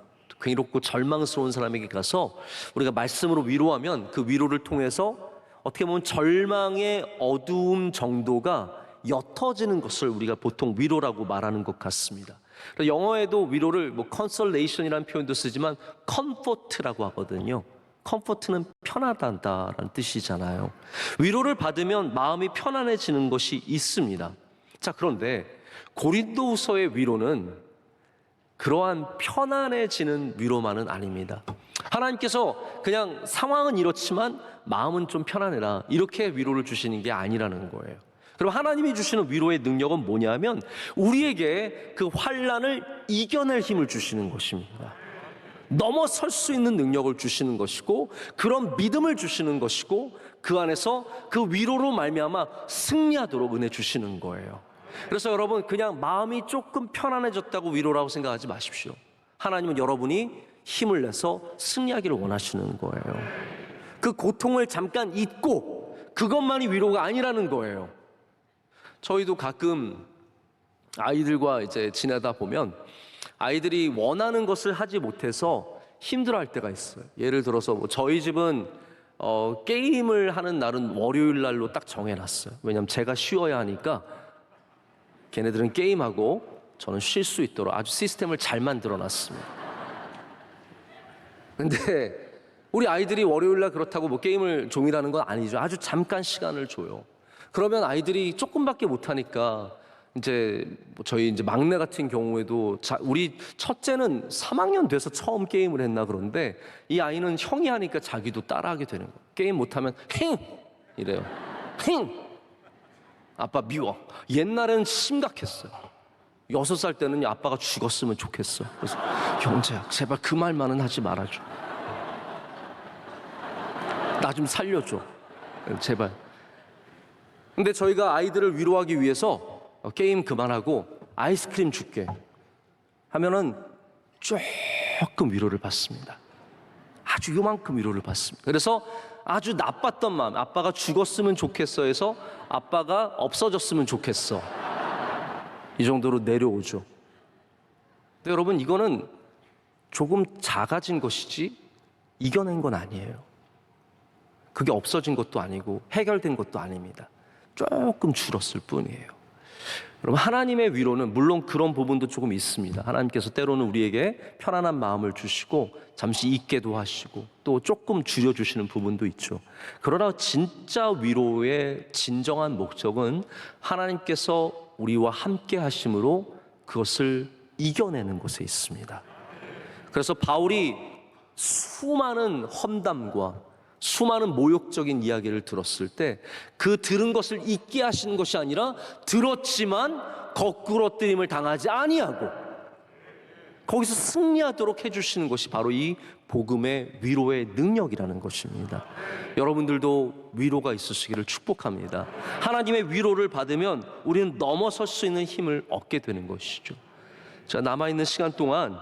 괴롭고 절망스러운 사람에게 가서 우리가 말씀으로 위로하면 그 위로를 통해서 어떻게 보면 절망의 어두움 정도가 옅어지는 것을 우리가 보통 위로라고 말하는 것 같습니다. 영어에도 위로를 consolation이라는 표현도 쓰지만 comfort라고 하거든요. comfort는 편하다는 뜻이잖아요. 위로를 받으면 마음이 편안해지는 것이 있습니다. 자, 그런데 고린도후서의 위로는 그러한 편안해지는 위로만은 아닙니다. 하나님께서 그냥 상황은 이렇지만 마음은 좀 편안해라, 이렇게 위로를 주시는 게 아니라는 거예요. 그럼 하나님이 주시는 위로의 능력은 뭐냐면 우리에게 그 환난을 이겨낼 힘을 주시는 것입니다. 넘어설 수 있는 능력을 주시는 것이고, 그런 믿음을 주시는 것이고, 그 안에서 그 위로로 말미암아 승리하도록 은혜 주시는 거예요. 그래서 여러분, 그냥 마음이 조금 편안해졌다고 위로라고 생각하지 마십시오. 하나님은 여러분이 힘을 내서 승리하기를 원하시는 거예요. 그 고통을 잠깐 잊고 그것만이 위로가 아니라는 거예요. 저희도 가끔 아이들과 이제 지내다 보면 아이들이 원하는 것을 하지 못해서 힘들어할 때가 있어요. 예를 들어서 저희 집은 게임을 하는 날은 월요일 날로 딱 정해놨어요. 왜냐하면 제가 쉬어야 하니까 걔네들은 게임하고 저는 쉴 수 있도록 아주 시스템을 잘 만들어놨습니다. 근데 우리 아이들이 월요일날 그렇다고 게임을 종이라는 건 아니죠. 아주 잠깐 시간을 줘요. 그러면 아이들이 조금밖에 못하니까 이제 저희 이제 막내 같은 경우에도 우리 첫째는 3학년 돼서 처음 게임을 했나 그런데 이 아이는 형이 하니까 자기도 따라하게 되는 거예요. 게임 못하면 힝! 이래요. 힝! 아빠 미워. 옛날에는 심각했어요. 6살 때는 아빠가 죽었으면 좋겠어. 그래서 형제야, 제발 그 말만은 하지 말아줘. 나 좀 살려줘. 제발. 근데 저희가 아이들을 위로하기 위해서 게임 그만하고 아이스크림 줄게 하면은 조금 위로를 받습니다. 아주 요만큼 위로를 받습니다. 그래서 아주 나빴던 마음, 아빠가 죽었으면 좋겠어 해서 아빠가 없어졌으면 좋겠어, 이 정도로 내려오죠. 근데 여러분, 이거는 조금 작아진 것이지 이겨낸 건 아니에요. 그게 없어진 것도 아니고 해결된 것도 아닙니다. 조금 줄었을 뿐이에요. 여러분, 하나님의 위로는 물론 그런 부분도 조금 있습니다. 하나님께서 때로는 우리에게 편안한 마음을 주시고 잠시 잊게도 하시고 또 조금 줄여주시는 부분도 있죠. 그러나 진짜 위로의 진정한 목적은 하나님께서 우리와 함께 하심으로 그것을 이겨내는 곳에 있습니다. 그래서 바울이 수많은 험담과 수많은 모욕적인 이야기를 들었을 때 그 들은 것을 잊게 하시는 것이 아니라 들었지만 거꾸로 뜨림을 당하지 아니하고 거기서 승리하도록 해주시는 것이 바로 이 복음의 위로의 능력이라는 것입니다. 여러분들도 위로가 있으시기를 축복합니다. 하나님의 위로를 받으면 우리는 넘어설 수 있는 힘을 얻게 되는 것이죠. 자, 남아있는 시간 동안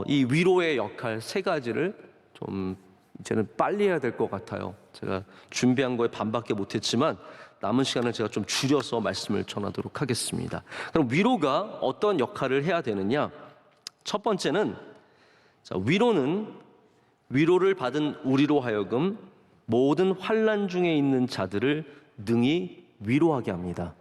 이 위로의 역할 세 가지를 좀 이제는 빨리 해야 될 것 같아요. 제가 준비한 거에 반밖에 못했지만 남은 시간을 제가 좀 줄여서 말씀을 전하도록 하겠습니다. 그럼 위로가 어떤 역할을 해야 되느냐? 첫 번째는 위로는 위로를 받은 우리로 하여금 모든 환난 중에 있는 자들을 능히 위로하게 합니다.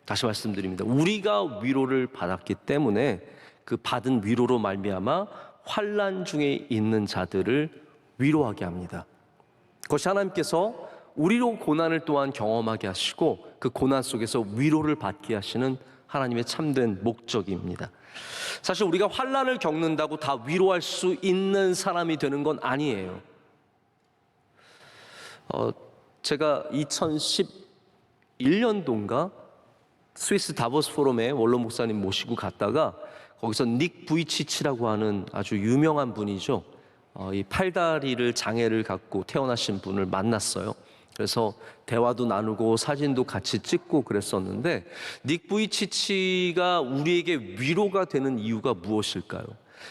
다시 말씀드립니다. 우리가 위로를 받았기 때문에 그 받은 위로로 말미암아 환난 중에 있는 자들을 위로하게 합니다. 그것이 하나님께서 우리로 고난을 또한 경험하게 하시고 그 고난 속에서 위로를 받게 하시는 하나님의 참된 목적입니다. 사실 우리가 환난을 겪는다고 다 위로할 수 있는 사람이 되는 건 아니에요. 제가 2011년도인가 스위스 다보스 포럼에 원로 목사님 모시고 갔다가 거기서 닉 부이치치라고 하는 아주 유명한 분이죠. 이 팔다리를 장애를 갖고 태어나신 분을 만났어요. 그래서 대화도 나누고 사진도 같이 찍고 그랬었는데 닉 부이치치가 우리에게 위로가 되는 이유가 무엇일까요?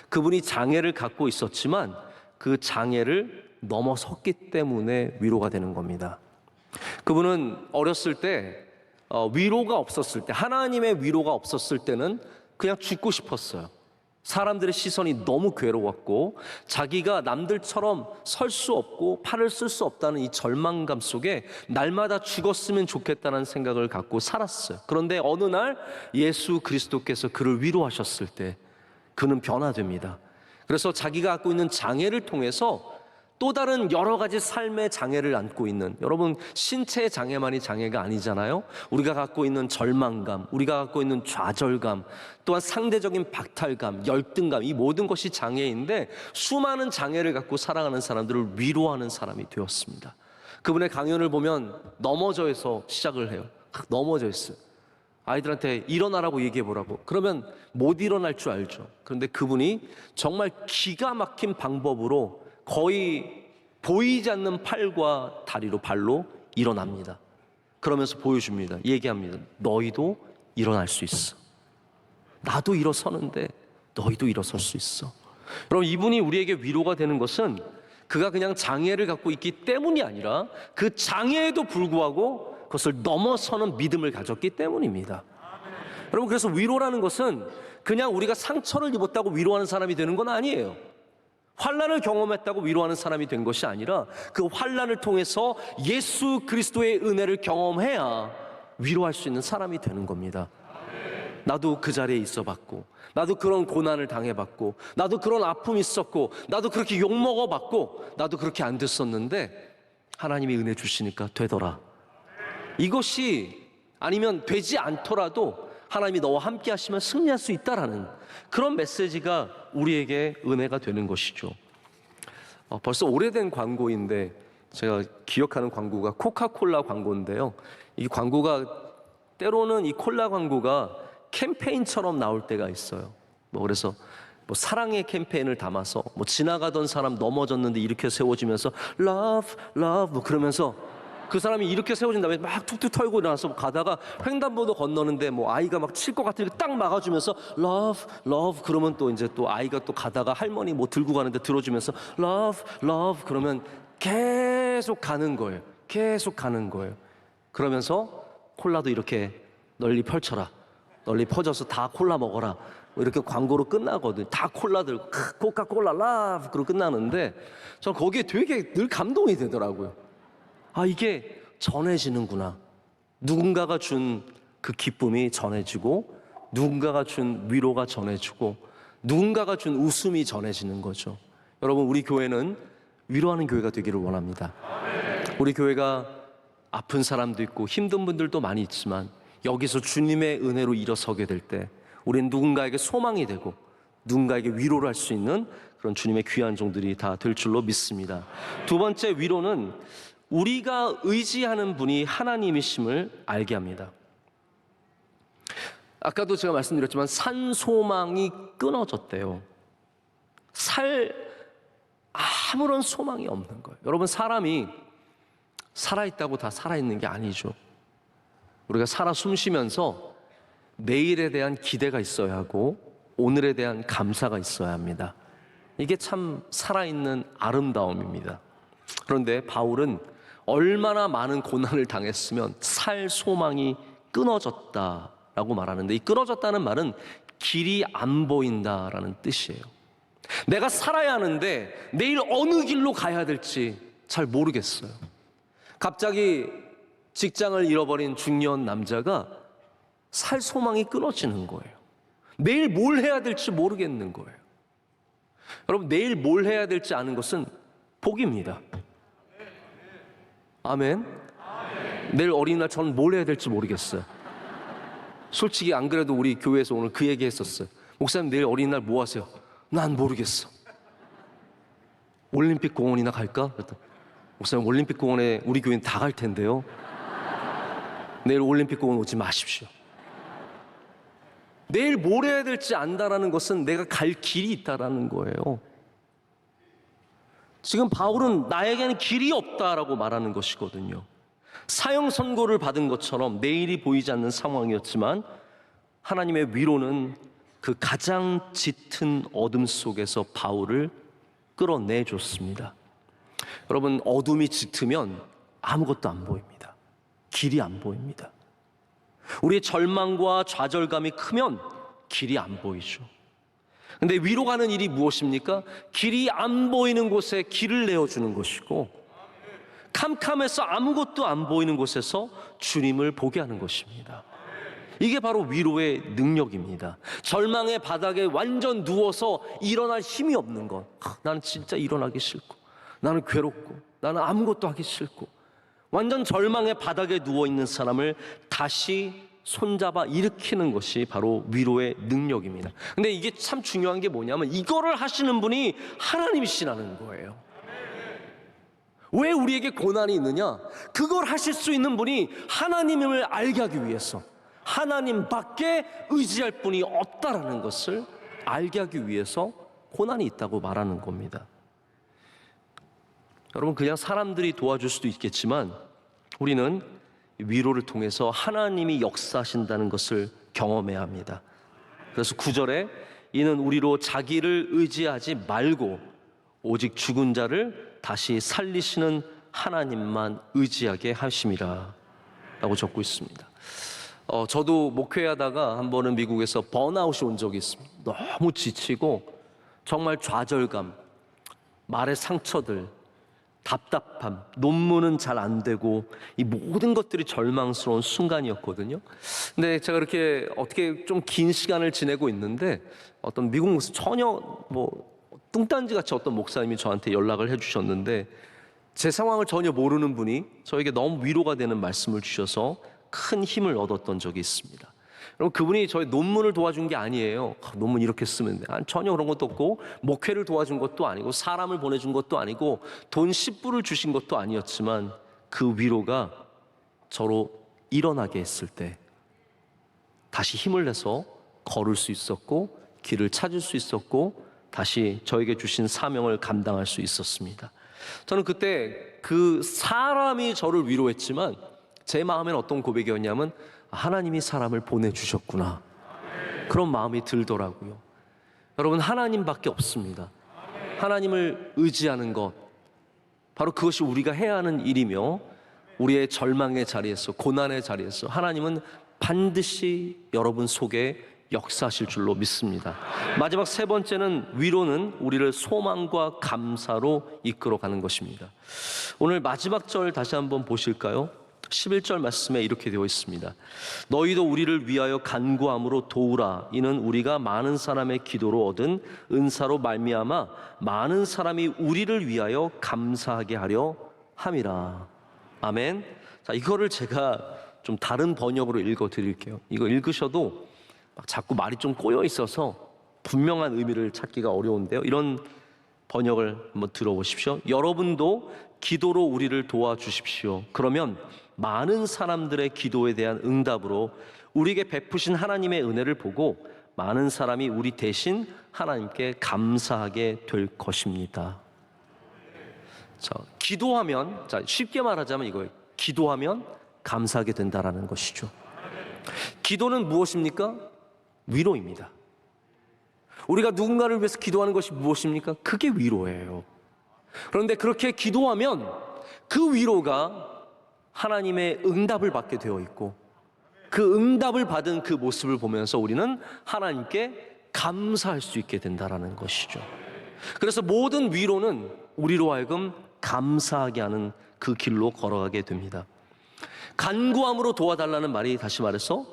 그분이 장애를 갖고 있었지만 그 장애를 넘어섰기 때문에 위로가 되는 겁니다. 그분은 어렸을 때 위로가 없었을 때, 하나님의 위로가 없었을 때는 그냥 죽고 싶었어요. 사람들의 시선이 너무 괴로웠고 자기가 남들처럼 설 수 없고 팔을 쓸 수 없다는 이 절망감 속에 날마다 죽었으면 좋겠다는 생각을 갖고 살았어요. 그런데 어느 날 예수 그리스도께서 그를 위로하셨을 때 그는 변화됩니다. 그래서 자기가 갖고 있는 장애를 통해서 또 다른 여러 가지 삶의 장애를 안고 있는, 여러분 신체의 장애만이 장애가 아니잖아요. 우리가 갖고 있는 절망감, 우리가 갖고 있는 좌절감, 또한 상대적인 박탈감, 열등감, 이 모든 것이 장애인데 수많은 장애를 갖고 살아가는 사람들을 위로하는 사람이 되었습니다. 그분의 강연을 보면 넘어져서 시작을 해요. 넘어져 있어요. 아이들한테 일어나라고 얘기해 보라고. 그러면 못 일어날 줄 알죠. 그런데 그분이 정말 기가 막힌 방법으로 거의 보이지 않는 팔과 다리로 발로 일어납니다. 그러면서 보여줍니다. 얘기합니다. 너희도 일어날 수 있어. 나도 일어서는데 너희도 일어설 수 있어. 여러분, 이분이 우리에게 위로가 되는 것은 그가 그냥 장애를 갖고 있기 때문이 아니라 그 장애에도 불구하고 그것을 넘어서는 믿음을 가졌기 때문입니다. 여러분, 그래서 위로라는 것은 그냥 우리가 상처를 입었다고 위로하는 사람이 되는 건 아니에요. 환난을 경험했다고 위로하는 사람이 된 것이 아니라 그 환난을 통해서 예수 그리스도의 은혜를 경험해야 위로할 수 있는 사람이 되는 겁니다. 나도 그 자리에 있어 봤고, 나도 그런 고난을 당해봤고, 나도 그런 아픔이 있었고, 나도 그렇게 욕먹어 봤고, 나도 그렇게 안 됐었는데 하나님이 은혜 주시니까 되더라. 이것이 아니면 되지 않더라도 하나님이 너와 함께 하시면 승리할 수 있다라는 그런 메시지가 우리에게 은혜가 되는 것이죠. 벌써 오래된 광고인데 제가 기억하는 광고가 코카콜라 광고인데요. 이 광고가 때로는 이 콜라 광고가 캠페인처럼 나올 때가 있어요. 그래서 사랑의 캠페인을 담아서 지나가던 사람 넘어졌는데 이렇게 세워지면서 love, love 그러면서 그 사람이 이렇게 세워진 다음에 막 툭툭 털고 일어나서 가다가 횡단보도 건너는데 아이가 막 칠 것 같으니까 딱 막아주면서 love, love 그러면 또 이제 또 아이가 또 가다가 할머니 들고 가는데 들어주면서 love, love 그러면 계속 가는 거예요. 계속 가는 거예요. 그러면서 콜라도 이렇게 널리 펼쳐라. 널리 퍼져서 다 콜라 먹어라. 이렇게 광고로 끝나거든. 다 콜라들 코카콜라 love 그러고 끝나는데 전 거기에 되게 늘 감동이 되더라고요. 아, 이게 전해지는구나. 누군가가 준 그 기쁨이 전해지고, 누군가가 준 위로가 전해지고, 누군가가 준 웃음이 전해지는 거죠. 여러분, 우리 교회는 위로하는 교회가 되기를 원합니다. 우리 교회가 아픈 사람도 있고 힘든 분들도 많이 있지만 여기서 주님의 은혜로 일어서게 될 때 우리는 누군가에게 소망이 되고 누군가에게 위로를 할 수 있는 그런 주님의 귀한 종들이 다 될 줄로 믿습니다. 두 번째 위로는 우리가 의지하는 분이 하나님이심을 알게 합니다. 아까도 제가 말씀드렸지만 산소망이 끊어졌대요. 아무런 소망이 없는 거예요. 여러분, 사람이 살아있다고 다 살아있는 게 아니죠. 우리가 살아 숨쉬면서 내일에 대한 기대가 있어야 하고 오늘에 대한 감사가 있어야 합니다. 이게 참 살아있는 아름다움입니다. 그런데 바울은 얼마나 많은 고난을 당했으면 살 소망이 끊어졌다라고 말하는데, 이 끊어졌다는 말은 길이 안 보인다라는 뜻이에요. 내가 살아야 하는데 내일 어느 길로 가야 될지 잘 모르겠어요. 갑자기 직장을 잃어버린 중년 남자가 살 소망이 끊어지는 거예요. 내일 뭘 해야 될지 모르겠는 거예요. 여러분, 내일 뭘 해야 될지 아는 것은 복입니다. 아멘. 내일 어린이날 저는 뭘 해야 될지 모르겠어요. 솔직히 안 그래도 우리 교회에서 오늘 그 얘기 했었어요. 목사님, 내일 어린이날 뭐 하세요? 난 모르겠어. 올림픽 공원이나 갈까? 그랬더니, 목사님, 올림픽 공원에 우리 교회는 다 갈 텐데요. 내일 올림픽 공원 오지 마십시오. 내일 뭘 해야 될지 안다라는 것은 내가 갈 길이 있다라는 거예요. 지금 바울은 나에게는 길이 없다라고 말하는 것이거든요. 사형 선고를 받은 것처럼 내일이 보이지 않는 상황이었지만 하나님의 위로는 그 가장 짙은 어둠 속에서 바울을 끌어내줬습니다. 여러분, 어둠이 짙으면 아무것도 안 보입니다. 길이 안 보입니다. 우리의 절망과 좌절감이 크면 길이 안 보이죠. 근데 위로 가는 일이 무엇입니까? 길이 안 보이는 곳에 길을 내어주는 것이고, 캄캄해서 아무것도 안 보이는 곳에서 주님을 보게 하는 것입니다. 이게 바로 위로의 능력입니다. 절망의 바닥에 완전 누워서 일어날 힘이 없는 것, 나는 진짜 일어나기 싫고, 나는 괴롭고, 나는 아무것도 하기 싫고, 완전 절망의 바닥에 누워있는 사람을 다시 손잡아 일으키는 것이 바로 위로의 능력입니다. 근데 이게 참 중요한 게 뭐냐면 이거를 하시는 분이 하나님이시라는 거예요. 왜 우리에게 고난이 있느냐? 그걸 하실 수 있는 분이 하나님임을 알게 하기 위해서, 하나님밖에 의지할 분이 없다라는 것을 알게 하기 위해서 고난이 있다고 말하는 겁니다. 여러분, 그냥 사람들이 도와줄 수도 있겠지만 우리는 위로를 통해서 하나님이 역사하신다는 것을 경험해야 합니다. 그래서 9절에 이는 우리로 자기를 의지하지 말고 오직 죽은 자를 다시 살리시는 하나님만 의지하게 하심이라 라고 적고 있습니다. 저도 목회하다가 한 번은 미국에서 번아웃이 온 적이 있습니다. 너무 지치고 정말 좌절감, 말의 상처들, 답답함, 논문은 잘 안 되고 이 모든 것들이 절망스러운 순간이었거든요. 근데 제가 이렇게 어떻게 좀 긴 시간을 지내고 있는데 어떤 미국 목사, 전혀 뚱딴지 같이 어떤 목사님이 저한테 연락을 해주셨는데 제 상황을 전혀 모르는 분이 저에게 너무 위로가 되는 말씀을 주셔서 큰 힘을 얻었던 적이 있습니다. 여러분, 그분이 저의 논문을 도와준 게 아니에요. 논문 이렇게 쓰면 돼. 전혀 그런 것도 없고, 목회를 도와준 것도 아니고, 사람을 보내준 것도 아니고, 돈 10불을 주신 것도 아니었지만 그 위로가 저로 일어나게 했을 때 다시 힘을 내서 걸을 수 있었고, 길을 찾을 수 있었고, 다시 저에게 주신 사명을 감당할 수 있었습니다. 저는 그때 그 사람이 저를 위로했지만 제 마음에는 어떤 고백이었냐면 하나님이 사람을 보내주셨구나, 그런 마음이 들더라고요. 여러분, 하나님밖에 없습니다. 하나님을 의지하는 것, 바로 그것이 우리가 해야 하는 일이며 우리의 절망의 자리에서, 고난의 자리에서 하나님은 반드시 여러분 속에 역사하실 줄로 믿습니다. 마지막 세 번째는 위로는 우리를 소망과 감사로 이끌어가는 것입니다. 오늘 마지막 절 다시 한번 보실까요? 11절 말씀에 이렇게 되어 있습니다. 너희도 우리를 위하여 간구함으로 도우라. 이는 우리가 많은 사람의 기도로 얻은 은사로 말미암아 많은 사람이 우리를 위하여 감사하게 하려 함이라. 아멘. 자, 이거를 제가 좀 다른 번역으로 읽어 드릴게요. 이거 읽으셔도 막 자꾸 말이 좀 꼬여 있어서 분명한 의미를 찾기가 어려운데요. 이런 번역을 한번 들어보십시오. 여러분도 기도로 우리를 도와주십시오. 그러면 많은 사람들의 기도에 대한 응답으로 우리에게 베푸신 하나님의 은혜를 보고 많은 사람이 우리 대신 하나님께 감사하게 될 것입니다. 자, 기도하면, 자, 쉽게 말하자면 이거예요. 기도하면 감사하게 된다라는 것이죠. 기도는 무엇입니까? 위로입니다. 우리가 누군가를 위해서 기도하는 것이 무엇입니까? 그게 위로예요. 그런데 그렇게 기도하면 그 위로가 하나님의 응답을 받게 되어 있고, 그 응답을 받은 그 모습을 보면서 우리는 하나님께 감사할 수 있게 된다라는 것이죠. 그래서 모든 위로는 우리로 하여금 감사하게 하는 그 길로 걸어가게 됩니다. 간구함으로 도와달라는 말이 다시 말해서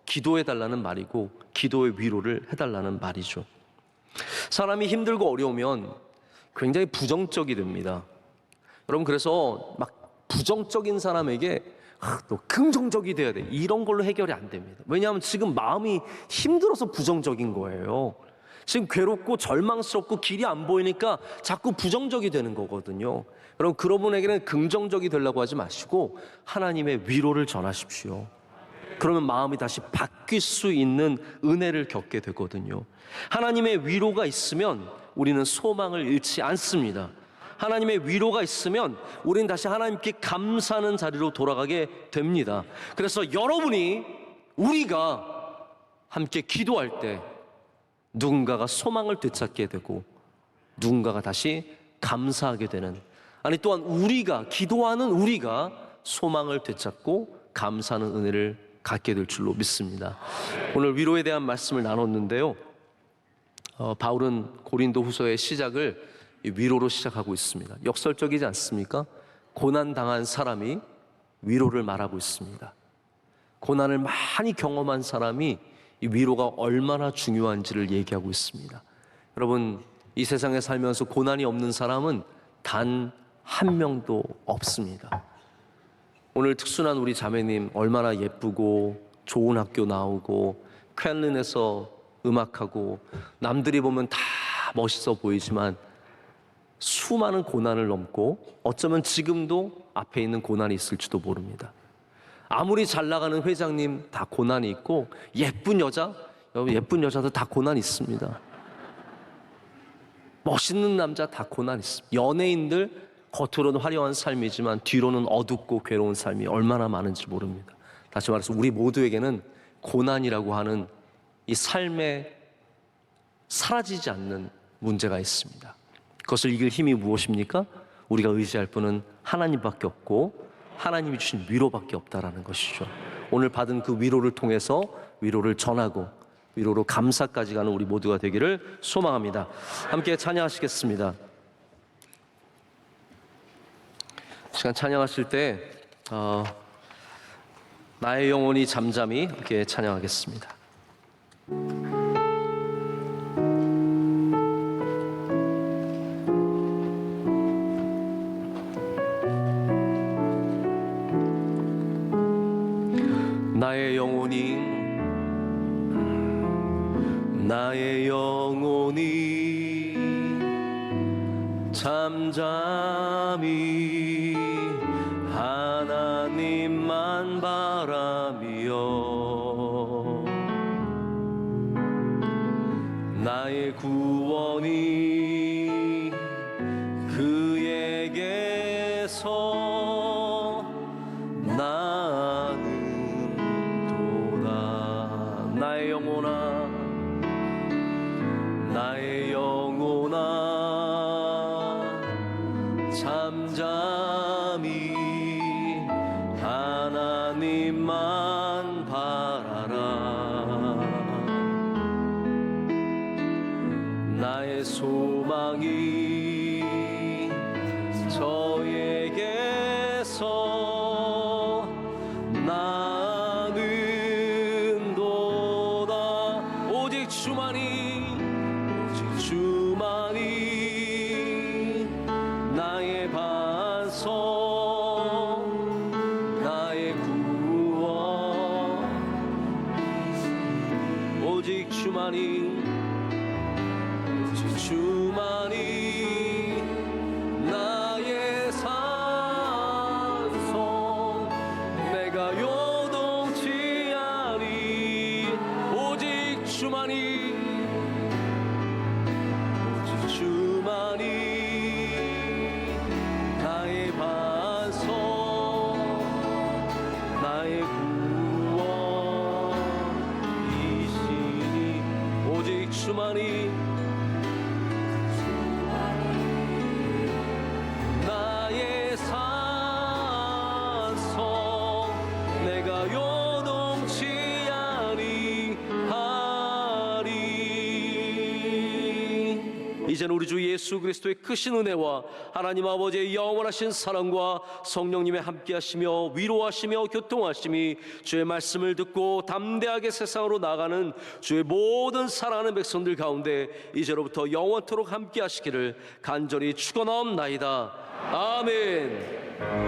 기도해달라는 말이고, 기도의 위로를 해달라는 말이죠. 사람이 힘들고 어려우면 굉장히 부정적이 됩니다. 여러분, 그래서 막 부정적인 사람에게 너 긍정적이 돼야 돼, 이런 걸로 해결이 안 됩니다. 왜냐하면 지금 마음이 힘들어서 부정적인 거예요. 지금 괴롭고 절망스럽고 길이 안 보이니까 자꾸 부정적이 되는 거거든요. 여러분, 그런 분에게는 긍정적이 되려고 하지 마시고 하나님의 위로를 전하십시오. 그러면 마음이 다시 바뀔 수 있는 은혜를 겪게 되거든요. 하나님의 위로가 있으면 우리는 소망을 잃지 않습니다. 하나님의 위로가 있으면 우리는 다시 하나님께 감사하는 자리로 돌아가게 됩니다. 그래서 여러분이, 우리가 함께 기도할 때 누군가가 소망을 되찾게 되고 누군가가 다시 감사하게 되는, 아니 또한 우리가 기도하는 우리가 소망을 되찾고 감사하는 은혜를 갖게 될 줄로 믿습니다. 오늘 위로에 대한 말씀을 나눴는데요. 바울은 고린도 후서의 시작을 위로로 시작하고 있습니다. 역설적이지 않습니까? 고난당한 사람이 위로를 말하고 있습니다. 고난을 많이 경험한 사람이 이 위로가 얼마나 중요한지를 얘기하고 있습니다. 여러분, 이 세상에 살면서 고난이 없는 사람은 단 한 명도 없습니다. 오늘 특순한 우리 자매님 얼마나 예쁘고 좋은 학교 나오고 쾰른에서 음악하고 남들이 보면 다 멋있어 보이지만 수많은 고난을 넘고 어쩌면 지금도 앞에 있는 고난이 있을지도 모릅니다. 아무리 잘 나가는 회장님 다 고난이 있고, 예쁜 여자, 여러분 예쁜 여자도 다 고난이 있습니다. 멋있는 남자 다 고난이 있습니다. 연예인들 겉으로는 화려한 삶이지만 뒤로는 어둡고 괴로운 삶이 얼마나 많은지 모릅니다. 다시 말해서 우리 모두에게는 고난이라고 하는 이 삶에 사라지지 않는 문제가 있습니다. 그것을 이길 힘이 무엇입니까? 우리가 의지할 분은 하나님밖에 없고 하나님이 주신 위로밖에 없다라는 것이죠. 오늘 받은 그 위로를 통해서 위로를 전하고 위로로 감사까지 가는 우리 모두가 되기를 소망합니다. 함께 찬양하시겠습니다. 시간 찬양하실 때 나의 영혼이 잠잠히 함께 찬양하겠습니다. 나의 영혼이 잠잠히 하나님만 바라며 나의 구원이 그에게서 나는도다. 나의 영혼아, 나의 영혼아 잠잠히 하나님만 바라라. 나의 소망이 저에게서 나는도다. 오직 주만이 나의 반석, 나의 구원. 오직 주만이 주만이 나의 산성 내가 요동치 아니 오직 주만이 나의 반석 나의 구원이시니 오직 주만이 나의 산성 내가 요동치 아니하리. 이제는 우리 주 예수 그리스도의 크신 은혜와 하나님 아버지의 영원하신 사랑과 성령님의 함께하시며 위로하시며 교통하심이 주의 말씀을 듣고 담대하게 세상으로 나가는 주의 모든 사랑하는 백성들 가운데 이제로부터 영원토록 함께하시기를 간절히 축원하옵나이다. 아멘.